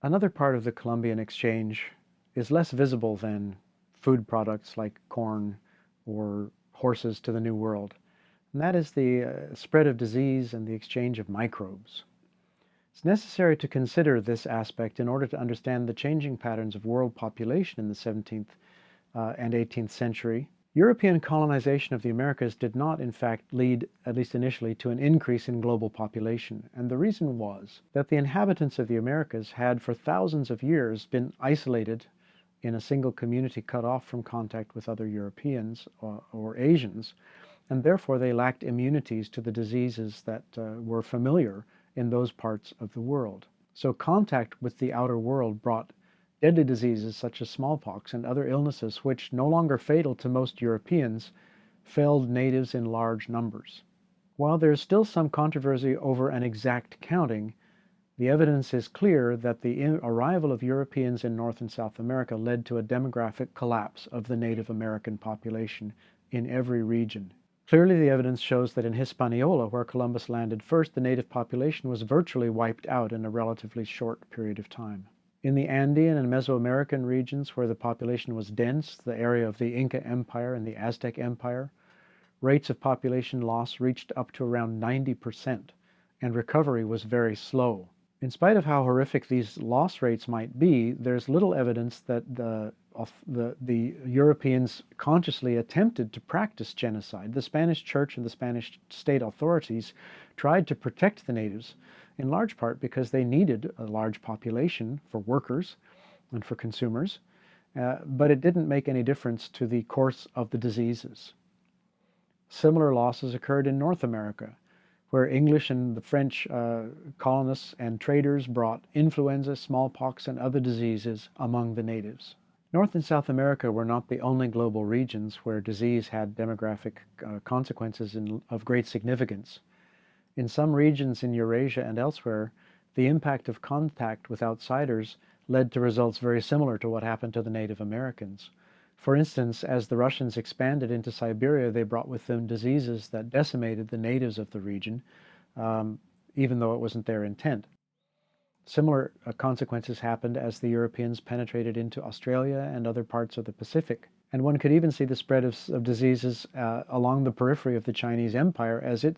Another part of the Columbian exchange is less visible than food products like corn or horses to the New World, and that is the spread of disease and the exchange of microbes. It's necessary to consider this aspect in order to understand the changing patterns of world population in the 17th and 18th century. European colonization of the Americas did not, in fact, lead, at least initially, to an increase in global population. And the reason was that the inhabitants of the Americas had, for thousands of years, been isolated in a single community cut off from contact with other Europeans or Asians, and therefore they lacked immunities to the diseases that were familiar in those parts of the world. So contact with the outer world brought deadly diseases such as smallpox and other illnesses which, no longer fatal to most Europeans, felled natives in large numbers. While there is still some controversy over an exact counting, the evidence is clear that the arrival of Europeans in North and South America led to a demographic collapse of the Native American population in every region. Clearly, the evidence shows that in Hispaniola, where Columbus landed first, the native population was virtually wiped out in a relatively short period of time. In the Andean and Mesoamerican regions where the population was dense, the area of the Inca Empire and the Aztec Empire, rates of population loss reached up to around 90%, and recovery was very slow. In spite of how horrific these loss rates might be, there's little evidence that the Europeans consciously attempted to practice genocide. The Spanish Church and the Spanish state authorities tried to protect the natives, in large part because they needed a large population for workers and for consumers, but it didn't make any difference to the course of the diseases. Similar losses occurred in North America, where English and the French colonists and traders brought influenza, smallpox, and other diseases among the natives. North and South America were not the only global regions where disease had demographic consequences of great significance. In some regions in Eurasia and elsewhere, the impact of contact with outsiders led to results very similar to what happened to the Native Americans. For instance, as the Russians expanded into Siberia, they brought with them diseases that decimated the natives of the region, even though it wasn't their intent. Similar consequences happened as the Europeans penetrated into Australia and other parts of the Pacific. And one could even see the spread of diseases along the periphery of the Chinese Empire as it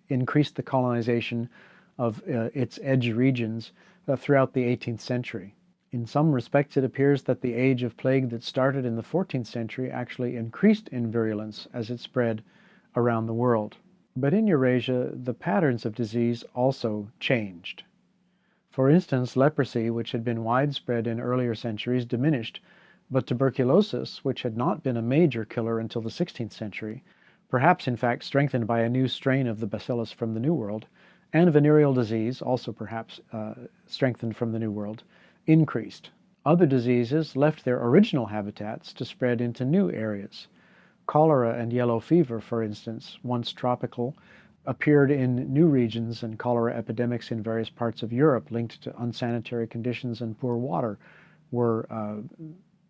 increased the colonization of its edge regions throughout the 18th century. In some respects, it appears that the age of plague that started in the 14th century actually increased in virulence as it spread around the world. But in Eurasia, the patterns of disease also changed. For instance, leprosy, which had been widespread in earlier centuries, diminished, but tuberculosis, which had not been a major killer until the 16th century, perhaps in fact strengthened by a new strain of the bacillus from the New World, and venereal disease, also perhaps strengthened from the New World, increased. Other diseases left their original habitats to spread into new areas. Cholera and yellow fever, for instance, once tropical, appeared in new regions, and cholera epidemics in various parts of Europe linked to unsanitary conditions and poor water were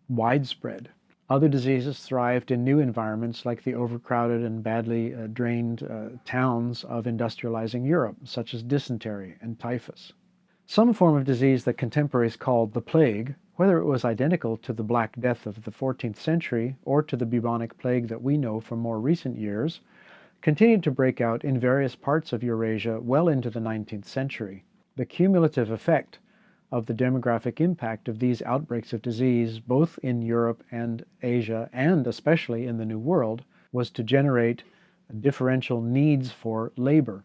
widespread. Other diseases thrived in new environments like the overcrowded and badly drained towns of industrializing Europe, such as dysentery and typhus. Some form of disease that contemporaries called the plague, whether it was identical to the Black Death of the 14th century or to the bubonic plague that we know from more recent years, continued to break out in various parts of Eurasia well into the 19th century. The cumulative effect of the demographic impact of these outbreaks of disease, both in Europe and Asia, and especially in the New World, was to generate differential needs for labor,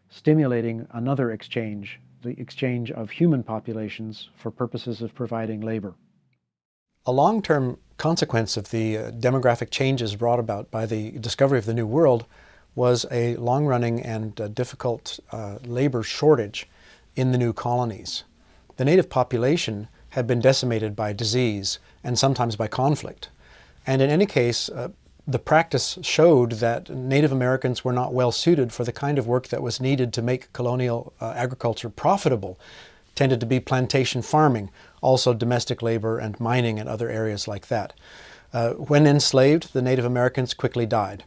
stimulating another exchange, the exchange of human populations for purposes of providing labor. A long-term consequence of the demographic changes brought about by the discovery of the New World was a long-running and difficult labor shortage in the new colonies. The native population had been decimated by disease and sometimes by conflict. And in any case, the practice showed that Native Americans were not well suited for the kind of work that was needed to make colonial agriculture profitable. Tended to be plantation farming, also domestic labor and mining and other areas like that. When enslaved, the Native Americans quickly died.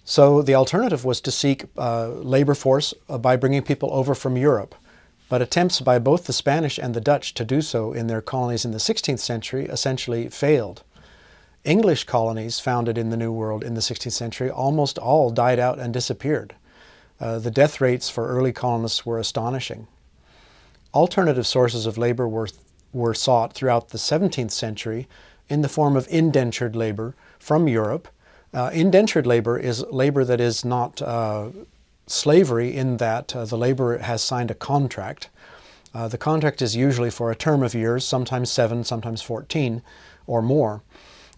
So the alternative was to seek labor force by bringing people over from Europe. but attempts by both the Spanish and the Dutch to do so in their colonies in the 16th century essentially failed. English colonies founded in the New World in the 16th century almost all died out and disappeared. The death rates for early colonists were astonishing. Alternative sources of labor were sought throughout the 17th century in the form of indentured labor from Europe. Indentured labor is labor that is not slavery in that the laborer has signed a contract. The contract is usually for a term of years, sometimes 7, sometimes 14 or more.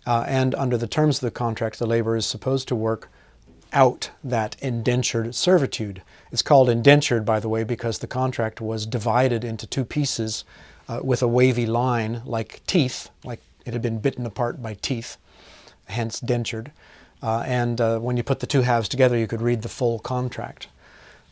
And under the terms of the contract, the laborer is supposed to work out that indentured servitude. It's called indentured, by the way, because the contract was divided into two pieces with a wavy line like teeth, like it had been bitten apart by teeth, hence dentured. And when you put the two halves together, you could read the full contract.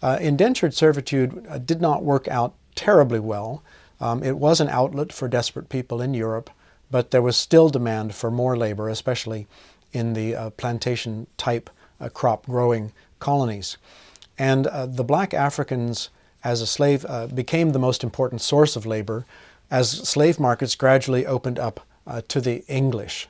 Indentured servitude did not work out terribly well. It was an outlet for desperate people in Europe, but there was still demand for more labor, especially in the plantation type crop growing colonies. And the black Africans as a slave became the most important source of labor as slave markets gradually opened up to the English.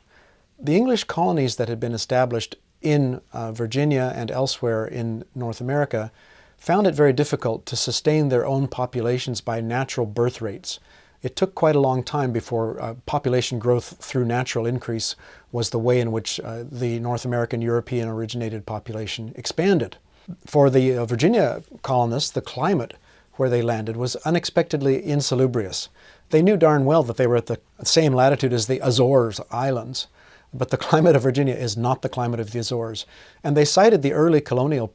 The English colonies that had been established in Virginia and elsewhere in North America found it very difficult to sustain their own populations by natural birth rates. It took quite a long time before population growth through natural increase was the way in which the North American European originated population expanded. For the Virginia colonists, the climate where they landed was unexpectedly insalubrious. They knew darn well that they were at the same latitude as the Azores Islands, but the climate of Virginia is not the climate of the Azores. And they cited the early colonial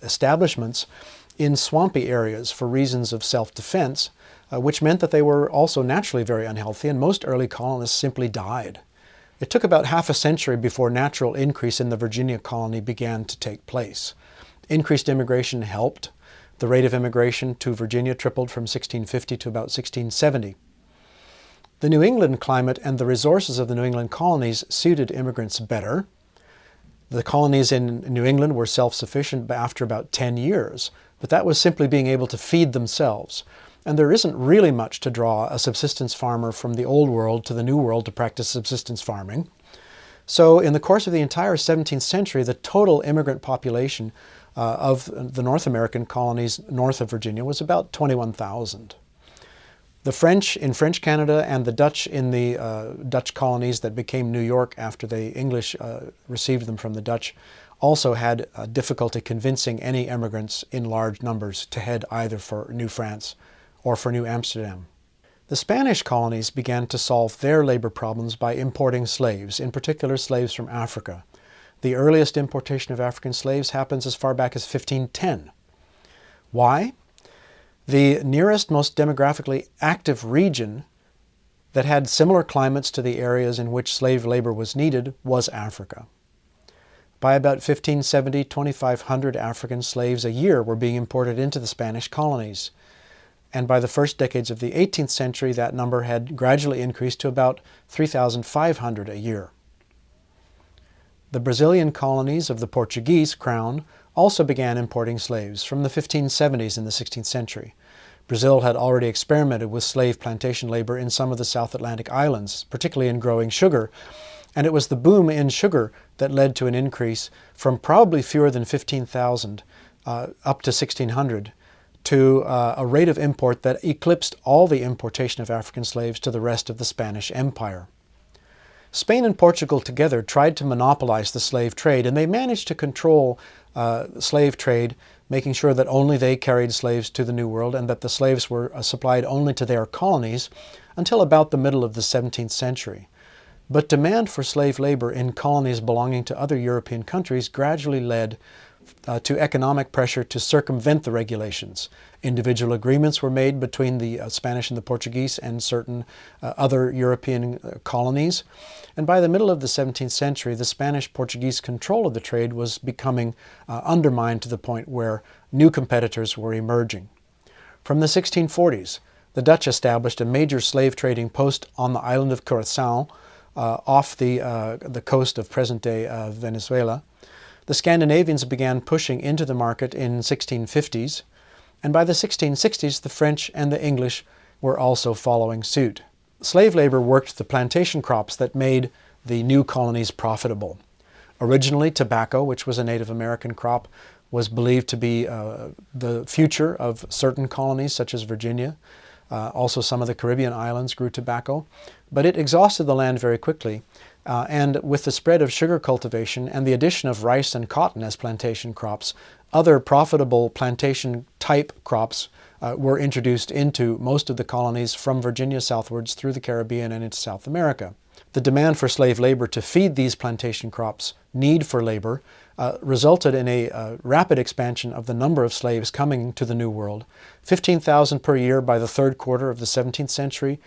establishments in swampy areas for reasons of self-defense, which meant that they were also naturally very unhealthy, and most early colonists simply died. It took about half a century before natural increase in the Virginia colony began to take place. Increased immigration helped. The rate of immigration to Virginia tripled from 1650 to about 1670. The New England climate and the resources of the New England colonies suited immigrants better. The colonies in New England were self-sufficient after about 10 years, but that was simply being able to feed themselves. And there isn't really much to draw a subsistence farmer from the Old World to the New World to practice subsistence farming. So in the course of the entire 17th century, the total immigrant population of the North American colonies north of Virginia was about 21,000. The French in French Canada and the Dutch in the Dutch colonies that became New York after the English received them from the Dutch also had difficulty convincing any immigrants in large numbers to head either for New France or for New Amsterdam. The Spanish colonies began to solve their labor problems by importing slaves, in particular slaves from Africa. The earliest importation of African slaves happens as far back as 1510. Why? The nearest, most demographically active region that had similar climates to the areas in which slave labor was needed was Africa. By about 1570, 2,500 African slaves a year were being imported into the Spanish colonies. And by the first decades of the 18th century, that number had gradually increased to about 3,500 a year. The Brazilian colonies of the Portuguese crown also began importing slaves from the 1570s in the 16th century. Brazil had already experimented with slave plantation labor in some of the South Atlantic islands, particularly in growing sugar. And it was the boom in sugar that led to an increase from probably fewer than 15,000 up to 1,600 to a rate of import that eclipsed all the importation of African slaves to the rest of the Spanish Empire. Spain and Portugal together tried to monopolize the slave trade, and they managed to control slave trade, making sure that only they carried slaves to the New World and that the slaves were supplied only to their colonies until about the middle of the 17th century. But demand for slave labor in colonies belonging to other European countries gradually led to economic pressure to circumvent the regulations. Individual agreements were made between the Spanish and the Portuguese and certain other European colonies. And by the middle of the 17th century, the Spanish-Portuguese control of the trade was becoming undermined to the point where new competitors were emerging. From the 1640s, the Dutch established a major slave trading post on the island of Curaçao off the coast of present-day Venezuela. The Scandinavians began pushing into the market in 1650s, And by the 1660s, the French and the English were also following suit. Slave labor worked the plantation crops that made the new colonies profitable. Originally, tobacco, which was a Native American crop, was believed to be the future of certain colonies, such as Virginia. Also, some of the Caribbean islands grew tobacco, but it exhausted the land very quickly. And with the spread of sugar cultivation and the addition of rice and cotton as plantation crops, other profitable plantation-type crops were introduced into most of the colonies from Virginia southwards through the Caribbean and into South America. The demand for slave labor to feed these plantation crops, need for labor, resulted in a rapid expansion of the number of slaves coming to the New World, 15,000 per year by the third quarter of the 17th century,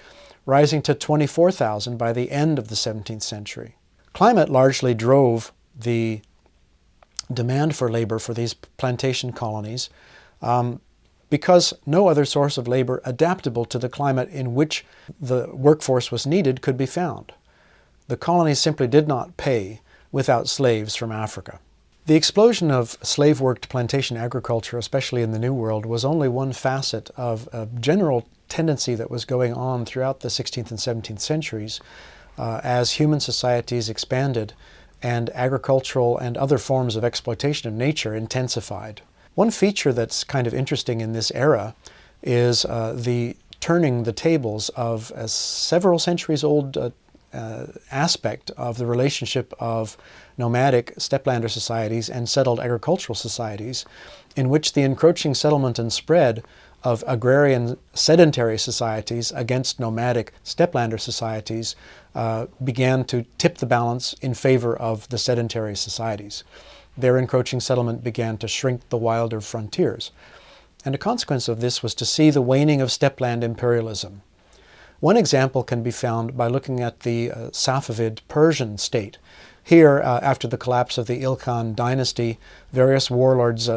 rising to 24,000 by the end of the 17th century. Climate largely drove the demand for labor for these plantation colonies because no other source of labor adaptable to the climate in which the workforce was needed could be found. The colonies simply did not pay without slaves from Africa. The explosion of slave-worked plantation agriculture, especially in the New World, was only one facet of a general tendency that was going on throughout the 16th and 17th centuries as human societies expanded and agricultural and other forms of exploitation of nature intensified. One feature that's kind of interesting in this era is the turning the tables of a several centuries old aspect of the relationship of nomadic steppelander societies and settled agricultural societies, in which the encroaching settlement and spread of agrarian sedentary societies against nomadic steppelander societies began to tip the balance in favor of the sedentary societies. Their encroaching settlement began to shrink the wilder frontiers. And a consequence of this was to see the waning of steppeland imperialism. One example can be found by looking at the Safavid Persian state. Here, after the collapse of the Ilkhan dynasty, various warlords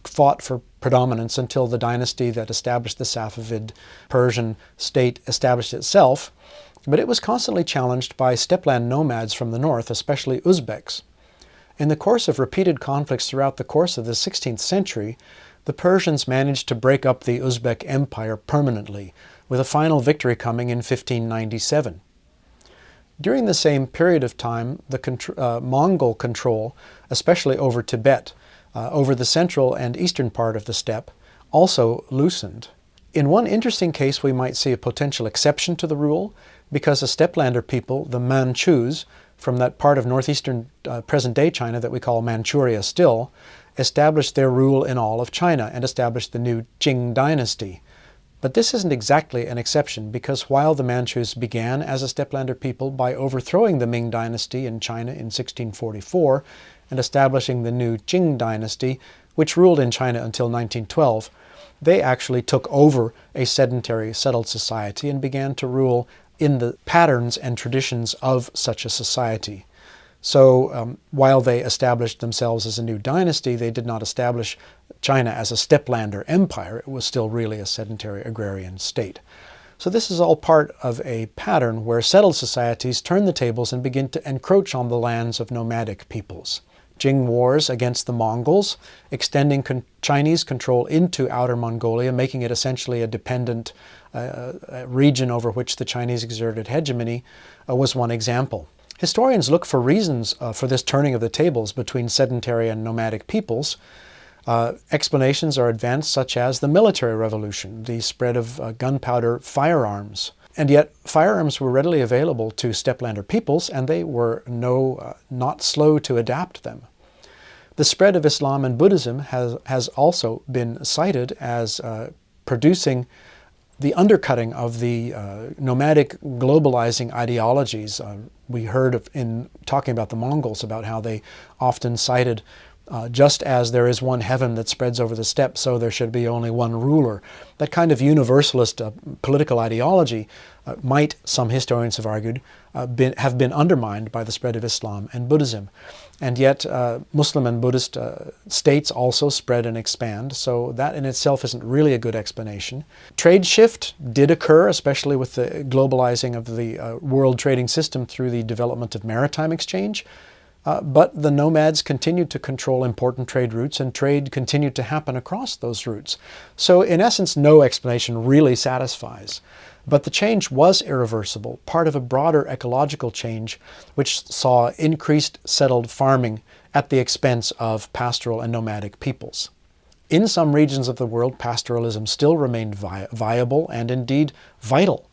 fought for predominance until the dynasty that established the Safavid Persian state established itself, but it was constantly challenged by steppeland nomads from the north, especially Uzbeks. In the course of repeated conflicts throughout the course of the 16th century, the Persians managed to break up the Uzbek Empire permanently, with a final victory coming in 1597. During the same period of time, the Mongol control, especially over Tibet, over the central and eastern part of the steppe, also loosened. In one interesting case, we might see a potential exception to the rule, because the steppelander people, the Manchus, from that part of northeastern present-day China that we call Manchuria still, established their rule in all of China and established the new Qing dynasty. But this isn't exactly an exception, because while the Manchus began as a steppelander people by overthrowing the Ming dynasty in China in 1644 and establishing the new Qing dynasty, which ruled in China until 1912, they actually took over a sedentary settled society and began to rule in the patterns and traditions of such a society. So while they established themselves as a new dynasty, they did not establish China as a steppelander empire. It was still really a sedentary agrarian state. So this is all part of a pattern where settled societies turn the tables and begin to encroach on the lands of nomadic peoples. Jing wars against the Mongols, extending Chinese control into Outer Mongolia, making it essentially a dependent region over which the Chinese exerted hegemony, was one example. Historians look for reasons for this turning of the tables between sedentary and nomadic peoples. Explanations are advanced, such as the military revolution, the spread of gunpowder firearms. And yet firearms were readily available to steppelander peoples, and they were not slow to adapt them. The spread of Islam and Buddhism has also been cited as producing the undercutting of the nomadic globalizing ideologies. We heard in talking about the Mongols about how they often cited just as there is one heaven that spreads over the steppe, so there should be only one ruler. That kind of universalist political ideology might, some historians have argued, have been undermined by the spread of Islam and Buddhism. And yet Muslim and Buddhist states also spread and expand, so that in itself isn't really a good explanation. Trade shift did occur, especially with the globalizing of the world trading system through the development of maritime exchange. But the nomads continued to control important trade routes, and trade continued to happen across those routes. So in essence, no explanation really satisfies. But the change was irreversible, part of a broader ecological change which saw increased settled farming at the expense of pastoral and nomadic peoples. In some regions of the world, pastoralism still remained viable and indeed vital.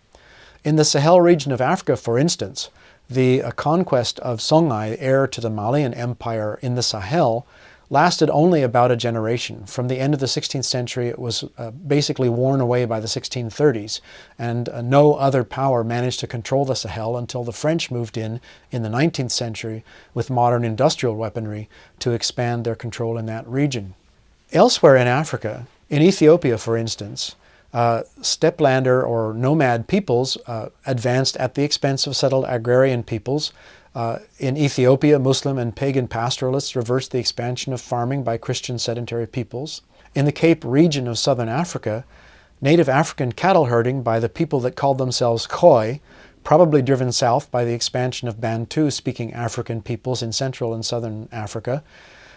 In the Sahel region of Africa, for instance, the conquest of Songhai, heir to the Malian Empire in the Sahel, lasted only about a generation. From the end of the 16th century, it was basically worn away by the 1630s, and no other power managed to control the Sahel until the French moved in the 19th century with modern industrial weaponry to expand their control in that region. Elsewhere in Africa, in Ethiopia for instance, stepelander or nomad peoples advanced at the expense of settled agrarian peoples. In Ethiopia, Muslim and pagan pastoralists reversed the expansion of farming by Christian sedentary peoples. In the Cape region of southern Africa, native African cattle herding by the people that called themselves Khoi, probably driven south by the expansion of Bantu-speaking African peoples in central and southern Africa,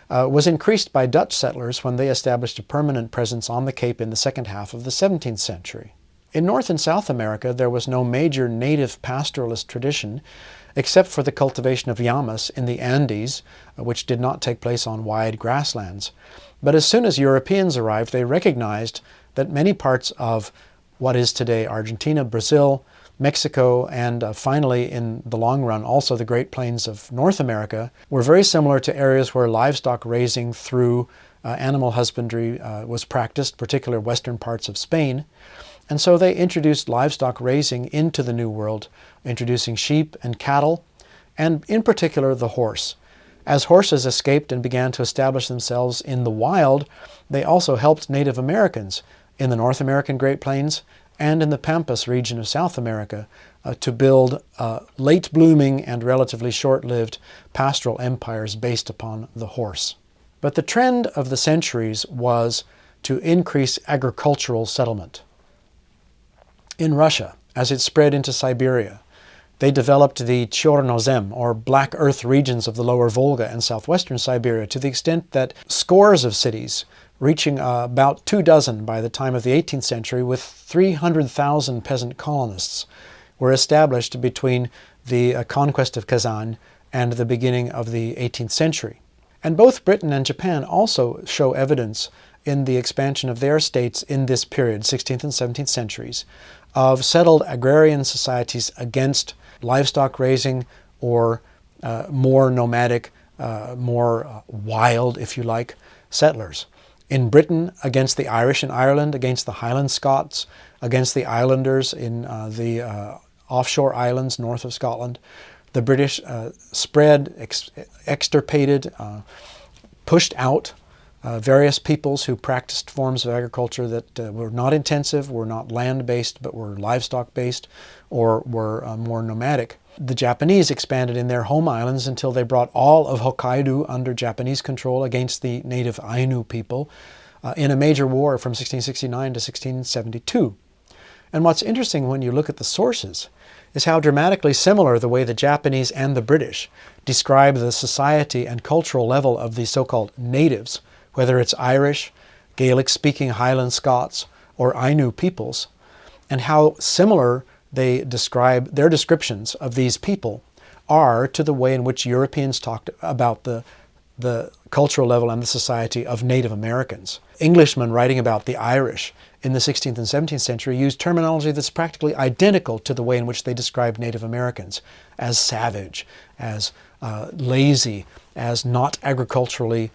was increased by Dutch settlers when they established a permanent presence on the Cape in the second half of the 17th century. In North and South America, there was no major native pastoralist tradition, except for the cultivation of llamas in the Andes, which did not take place on wide grasslands. But as soon as Europeans arrived, they recognized that many parts of what is today Argentina, Brazil, Mexico, and finally, in the long run, also the Great Plains of North America, were very similar to areas where livestock raising through animal husbandry was practiced, particularly western parts of Spain. And so they introduced livestock raising into the New World, introducing sheep and cattle, and in particular the horse. As horses escaped and began to establish themselves in the wild, they also helped Native Americans in the North American Great Plains and in the Pampas region of South America to build late-blooming and relatively short-lived pastoral empires based upon the horse. But the trend of the centuries was to increase agricultural settlement. In Russia, as it spread into Siberia, they developed the Chornozem, or Black Earth regions of the lower Volga and southwestern Siberia, to the extent that scores of cities, reaching about 24 by the time of the 18th century, with 300,000 peasant colonists, were established between the conquest of Kazan and the beginning of the 18th century. And both Britain and Japan also show evidence in the expansion of their states in this period, 16th and 17th centuries, of settled agrarian societies against livestock raising or more nomadic, more wild, if you like, settlers. In Britain, against the Irish in Ireland, against the Highland Scots, against the islanders in the offshore islands north of Scotland. The British spread, extirpated, pushed out various peoples who practiced forms of agriculture that were not intensive, were not land-based, but were livestock-based, or were more nomadic. The Japanese expanded in their home islands until they brought all of Hokkaido under Japanese control against the native Ainu people in a major war from 1669 to 1672. And what's interesting when you look at the sources is how dramatically similar the way the Japanese and the British describe the society and cultural level of these so-called natives, whether it's Irish, Gaelic-speaking Highland Scots, or Ainu peoples, and how similar they describe their descriptions of these people are to the way in which Europeans talked about the cultural level and the society of Native Americans. Englishmen writing about the Irish in the 16th and 17th century used terminology that's practically identical to the way in which they described Native Americans, as savage, as lazy, as not agriculturally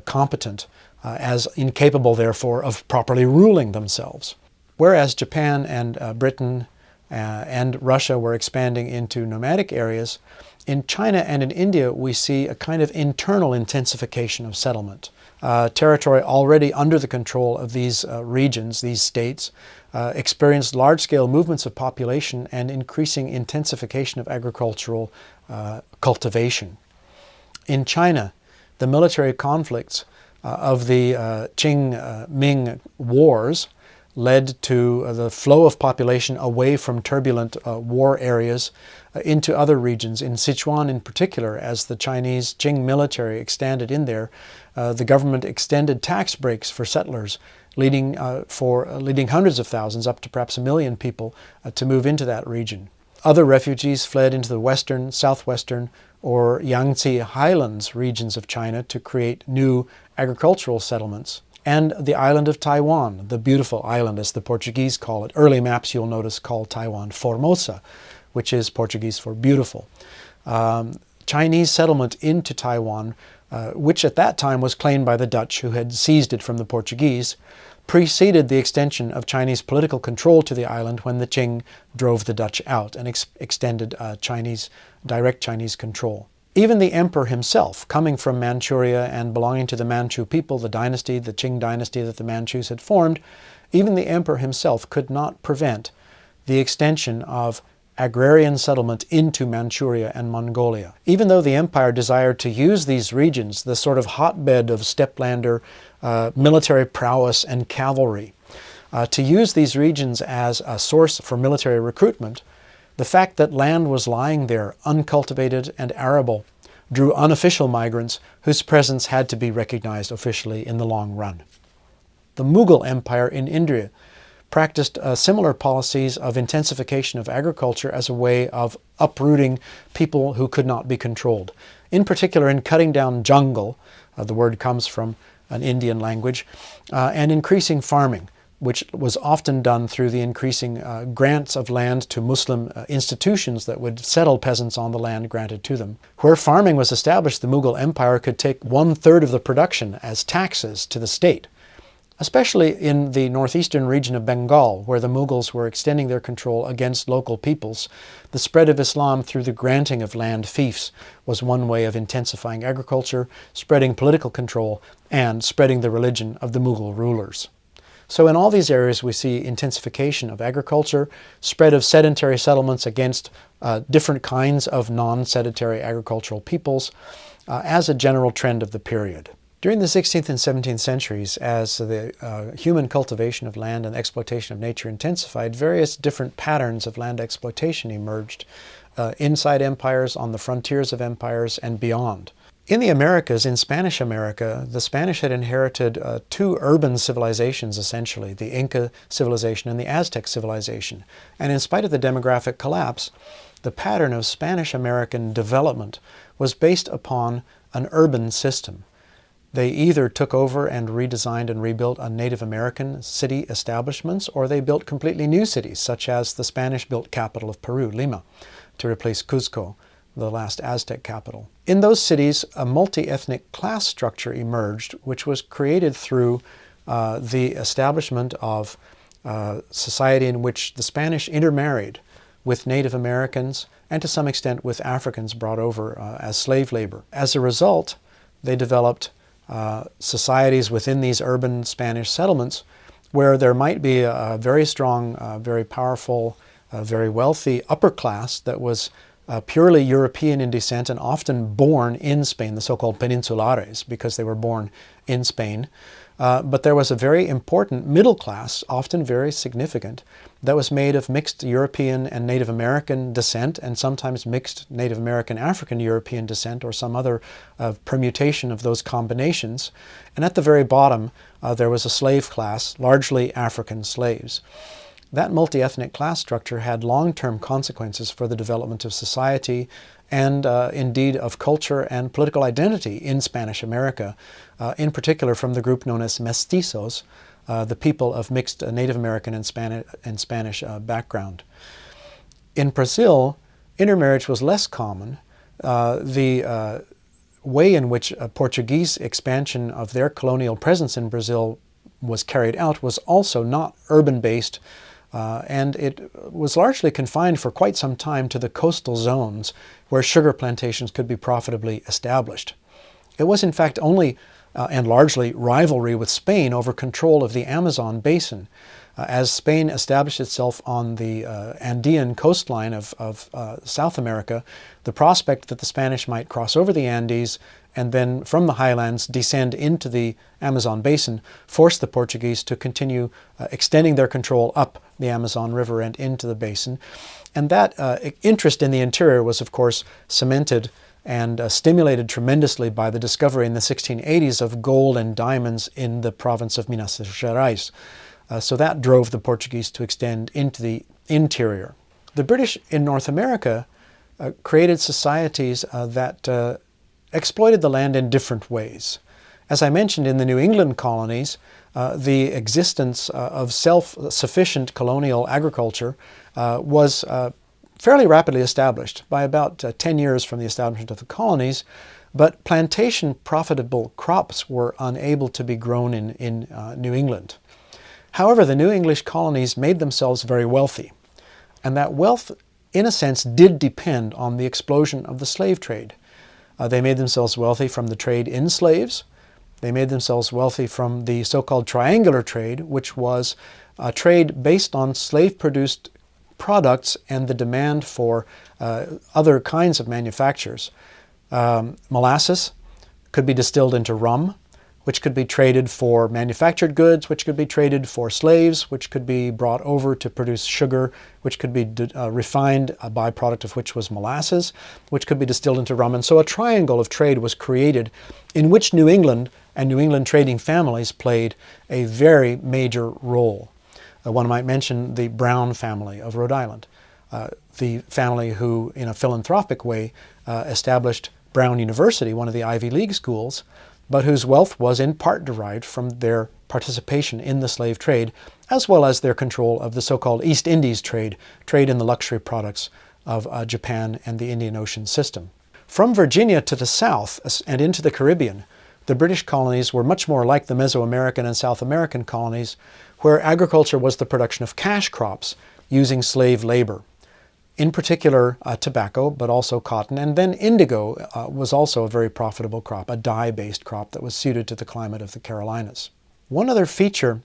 competent, as incapable, therefore, of properly ruling themselves. Whereas Japan and Britain and Russia were expanding into nomadic areas, in China and in India we see a kind of internal intensification of settlement. Territory already under the control of these regions, these states, experienced large-scale movements of population and increasing intensification of agricultural cultivation. In China, the military conflicts of the Qing-Ming Wars led to the flow of population away from turbulent war areas into other regions. In Sichuan in particular, as the Chinese Qing military extended in there, the government extended tax breaks for settlers, leading hundreds of thousands, up to perhaps 1 million people, to move into that region. Other refugees fled into the western, southwestern, or Yangtze Highlands regions of China to create new agricultural settlements. And the island of Taiwan, the beautiful island as the Portuguese call it. Early maps you'll notice call Taiwan Formosa, which is Portuguese for beautiful. Chinese settlement into Taiwan, which at that time was claimed by the Dutch, who had seized it from the Portuguese, preceded the extension of Chinese political control to the island when the Qing drove the Dutch out and extended direct Chinese control. Even the emperor himself, coming from Manchuria and belonging to the Manchu people, the Qing dynasty that the Manchus had formed, even the emperor himself could not prevent the extension of agrarian settlement into Manchuria and Mongolia. Even though the empire desired to use these regions, the sort of hotbed of steppelander military prowess and cavalry, to use these regions as a source for military recruitment, the fact that land was lying there uncultivated and arable drew unofficial migrants whose presence had to be recognized officially in the long run. The Mughal Empire in India practiced similar policies of intensification of agriculture as a way of uprooting people who could not be controlled. In particular, in cutting down jungle, the word comes from an Indian language, and increasing farming, which was often done through the increasing grants of land to Muslim institutions that would settle peasants on the land granted to them. Where farming was established, the Mughal Empire could take 1/3 of the production as taxes to the state. Especially in the northeastern region of Bengal, where the Mughals were extending their control against local peoples, the spread of Islam through the granting of land fiefs was one way of intensifying agriculture, spreading political control, and spreading the religion of the Mughal rulers. So in all these areas we see intensification of agriculture, spread of sedentary settlements against different kinds of non-sedentary agricultural peoples as a general trend of the period. During the 16th and 17th centuries, as the human cultivation of land and exploitation of nature intensified, various different patterns of land exploitation emerged inside empires, on the frontiers of empires, and beyond. In the Americas, in Spanish America, the Spanish had inherited two urban civilizations, essentially, the Inca civilization and the Aztec civilization. And in spite of the demographic collapse, the pattern of Spanish American development was based upon an urban system. They either took over and redesigned and rebuilt a Native American city establishments, or they built completely new cities, such as the Spanish-built capital of Peru, Lima, to replace Cuzco, the last Aztec capital. In those cities, a multi-ethnic class structure emerged, which was created through the establishment of society in which the Spanish intermarried with Native Americans and to some extent with Africans brought over as slave labor. As a result, they developed societies within these urban Spanish settlements where there might be a very strong, very powerful, very wealthy upper class that was purely European in descent and often born in Spain, the so-called peninsulares, because they were born in Spain. But there was a very important middle class, often very significant, that was made of mixed European and Native American descent, and sometimes mixed Native American African European descent, or some other permutation of those combinations. And at the very bottom, there was a slave class, largely African slaves. That multi-ethnic class structure had long-term consequences for the development of society and indeed of culture and political identity in Spanish America, in particular from the group known as mestizos, the people of mixed Native American and Spanish background. In Brazil, intermarriage was less common. The way in which a Portuguese expansion of their colonial presence in Brazil was carried out was also not urban-based, and it was largely confined for quite some time to the coastal zones where sugar plantations could be profitably established. It was in fact only and largely rivalry with Spain over control of the Amazon basin. As Spain established itself on the Andean coastline of South America, the prospect that the Spanish might cross over the Andes and then from the highlands descend into the Amazon basin, forced the Portuguese to continue extending their control up the Amazon River and into the basin. And that interest in the interior was, of course, cemented and stimulated tremendously by the discovery in the 1680s of gold and diamonds in the province of Minas Gerais. So that drove the Portuguese to extend into the interior. The British in North America created societies that exploited the land in different ways. As I mentioned, in the New England colonies, the existence of self-sufficient colonial agriculture was fairly rapidly established by about 10 years from the establishment of the colonies, but plantation profitable crops were unable to be grown in New England. However, the New English colonies made themselves very wealthy, and that wealth, in a sense, did depend on the explosion of the slave trade. They made themselves wealthy from the trade in slaves. They made themselves wealthy from the so-called triangular trade, which was a trade based on slave-produced products and the demand for other kinds of manufactures. Molasses could be distilled into rum, which could be traded for manufactured goods, which could be traded for slaves, which could be brought over to produce sugar, which could be refined, a byproduct of which was molasses, which could be distilled into rum. And so a triangle of trade was created in which New England and New England trading families played a very major role. One might mention the Brown family of Rhode Island, the family who, in a philanthropic way, established Brown University, one of the Ivy League schools, but whose wealth was in part derived from their participation in the slave trade, as well as their control of the so-called East Indies trade in the luxury products of Japan and the Indian Ocean system. From Virginia to the south and into the Caribbean, the British colonies were much more like the Mesoamerican and South American colonies, where agriculture was the production of cash crops using slave labor. In particular, tobacco, but also cotton, and then indigo was also a very profitable crop, a dye-based crop that was suited to the climate of the Carolinas. One other feature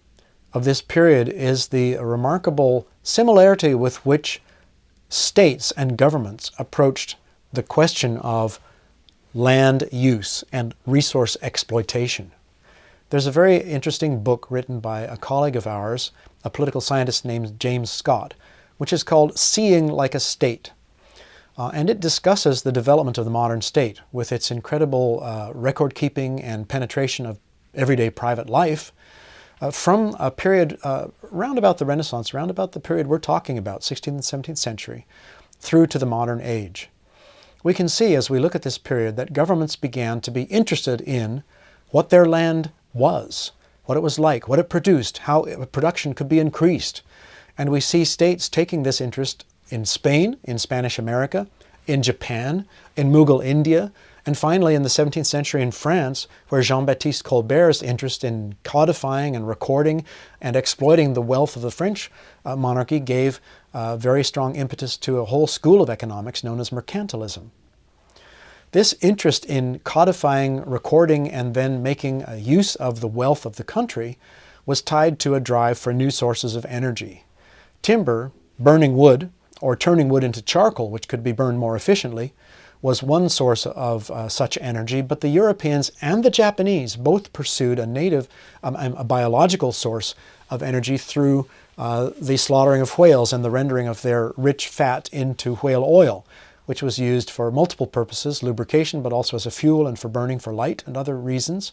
of this period is the remarkable similarity with which states and governments approached the question of land use and resource exploitation. There's a very interesting book written by a colleague of ours, a political scientist named James Scott, which is called Seeing Like a State. And it discusses the development of the modern state with its incredible record-keeping and penetration of everyday private life from a period round about the Renaissance, round about the period we're talking about, 16th and 17th century, through to the modern age. We can see as we look at this period that governments began to be interested in what their land was, what it was like, what it produced, how production could be increased. And we see states taking this interest in Spain, in Spanish America, in Japan, in Mughal India, and finally in the 17th century in France, where Jean-Baptiste Colbert's interest in codifying and recording and exploiting the wealth of the French monarchy gave very strong impetus to a whole school of economics known as mercantilism. This interest in codifying, recording, and then making use of the wealth of the country was tied to a drive for new sources of energy. Timber, burning wood, or turning wood into charcoal, which could be burned more efficiently, was one source of such energy, but the Europeans and the Japanese both pursued a biological source of energy through the slaughtering of whales and the rendering of their rich fat into whale oil, which was used for multiple purposes, lubrication, but also as a fuel and for burning for light and other reasons.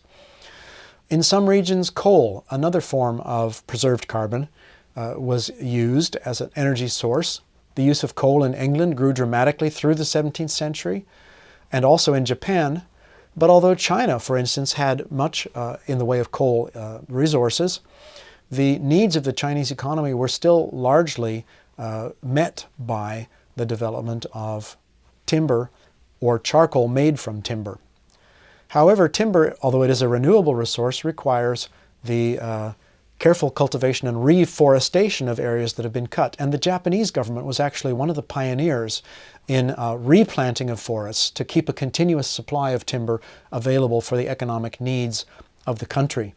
In some regions, coal, another form of preserved carbon, was used as an energy source. The use of coal in England grew dramatically through the 17th century and also in Japan. But although China, for instance, had much in the way of coal resources, the needs of the Chinese economy were still largely met by the development of timber or charcoal made from timber. However, timber, although it is a renewable resource, requires the careful cultivation and reforestation of areas that have been cut. And the Japanese government was actually one of the pioneers in replanting of forests to keep a continuous supply of timber available for the economic needs of the country.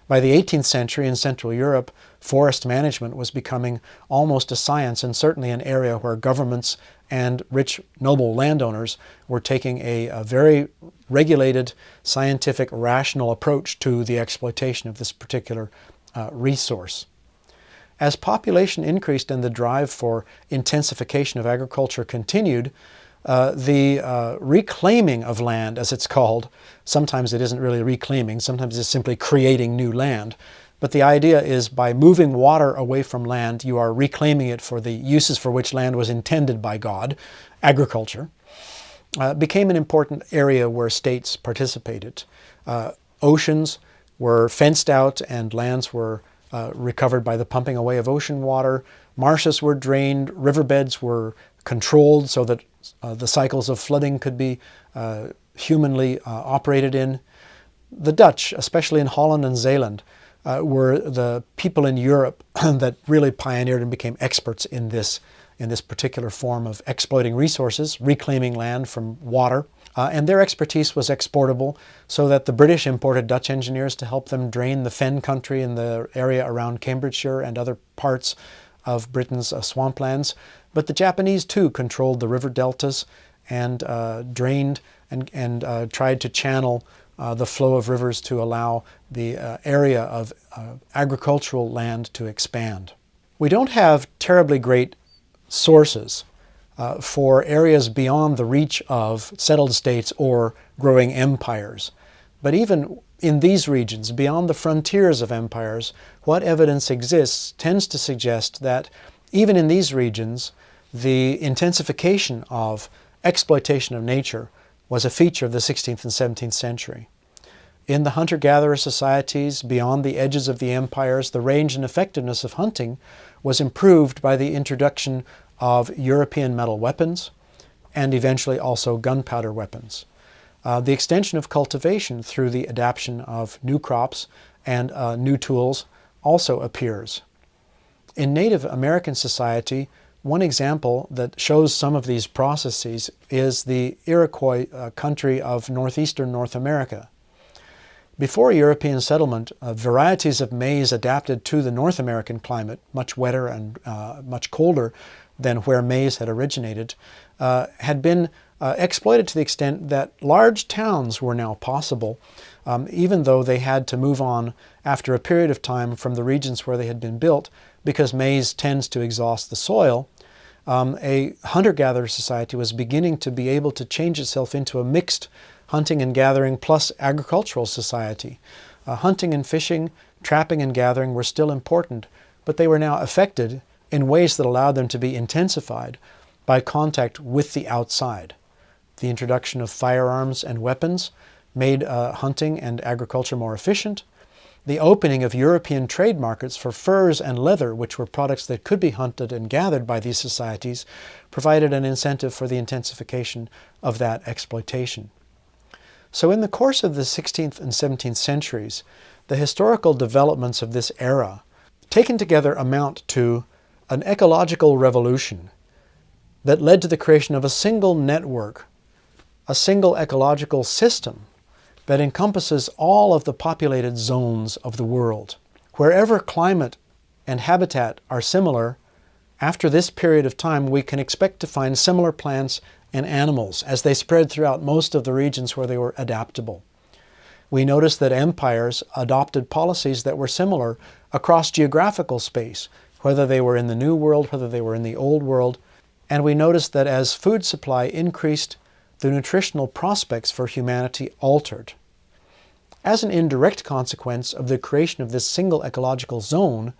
By the 18th century in Central Europe, forest management was becoming almost a science and certainly an area where governments and rich noble landowners were taking a very regulated, scientific, rational approach to the exploitation of this particular resource. As population increased and the drive for intensification of agriculture continued, the reclaiming of land, as it's called, sometimes it isn't really reclaiming, sometimes it's simply creating new land. But the idea is by moving water away from land, you are reclaiming it for the uses for which land was intended by God, agriculture, became an important area where states participated. Oceans were fenced out and lands were recovered by the pumping away of ocean water. Marshes were drained, riverbeds were controlled so that the cycles of flooding could be humanly operated in. The Dutch, especially in Holland and Zeeland, were the people in Europe that really pioneered and became experts in this particular form of exploiting resources, reclaiming land from water. And their expertise was exportable, so that the British imported Dutch engineers to help them drain the fen country in the area around Cambridgeshire and other parts of Britain's swamplands. But the Japanese too controlled the river deltas and drained and tried to channel the flow of rivers to allow the area of agricultural land to expand. We don't have terribly great sources for areas beyond the reach of settled states or growing empires. But even in these regions, beyond the frontiers of empires, what evidence exists tends to suggest that even in these regions, the intensification of exploitation of nature was a feature of the 16th and 17th century. In the hunter-gatherer societies, beyond the edges of the empires, the range and effectiveness of hunting was improved by the introduction of European metal weapons and eventually also gunpowder weapons. The extension of cultivation through the adaptation of new crops and new tools also appears. In Native American society, one example that shows some of these processes is the Iroquois country of northeastern North America. Before European settlement, varieties of maize adapted to the North American climate, much wetter and much colder than where maize had originated, had been exploited to the extent that large towns were now possible, even though they had to move on after a period of time from the regions where they had been built, because maize tends to exhaust the soil. A hunter-gatherer society was beginning to be able to change itself into a mixed hunting and gathering plus agricultural society. Hunting and fishing, trapping and gathering were still important, but they were now affected in ways that allowed them to be intensified by contact with the outside. The introduction of firearms and weapons made hunting and agriculture more efficient. The opening of European trade markets for furs and leather, which were products that could be hunted and gathered by these societies, provided an incentive for the intensification of that exploitation. So in the course of the 16th and 17th centuries, the historical developments of this era, taken together, amount to an ecological revolution that led to the creation of a single network, a single ecological system that encompasses all of the populated zones of the world. Wherever climate and habitat are similar, after this period of time, we can expect to find similar plants and animals as they spread throughout most of the regions where they were adaptable. We noticed that empires adopted policies that were similar across geographical space, whether they were in the New World, whether they were in the Old World. And we noticed that as food supply increased, the nutritional prospects for humanity altered. As an indirect consequence of the creation of this single ecological zone,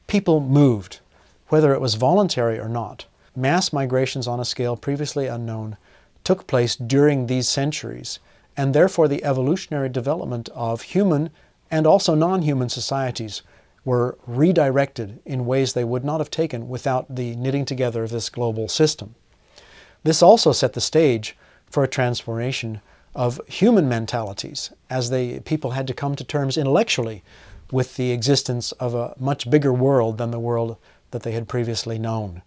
people moved, whether it was voluntary or not. Mass migrations on a scale previously unknown took place during these centuries, and therefore the evolutionary development of human and also non-human societies were redirected in ways they would not have taken without the knitting together of this global system. This also set the stage for a transformation of human mentalities, as people had to come to terms intellectually with the existence of a much bigger world than the world that they had previously known.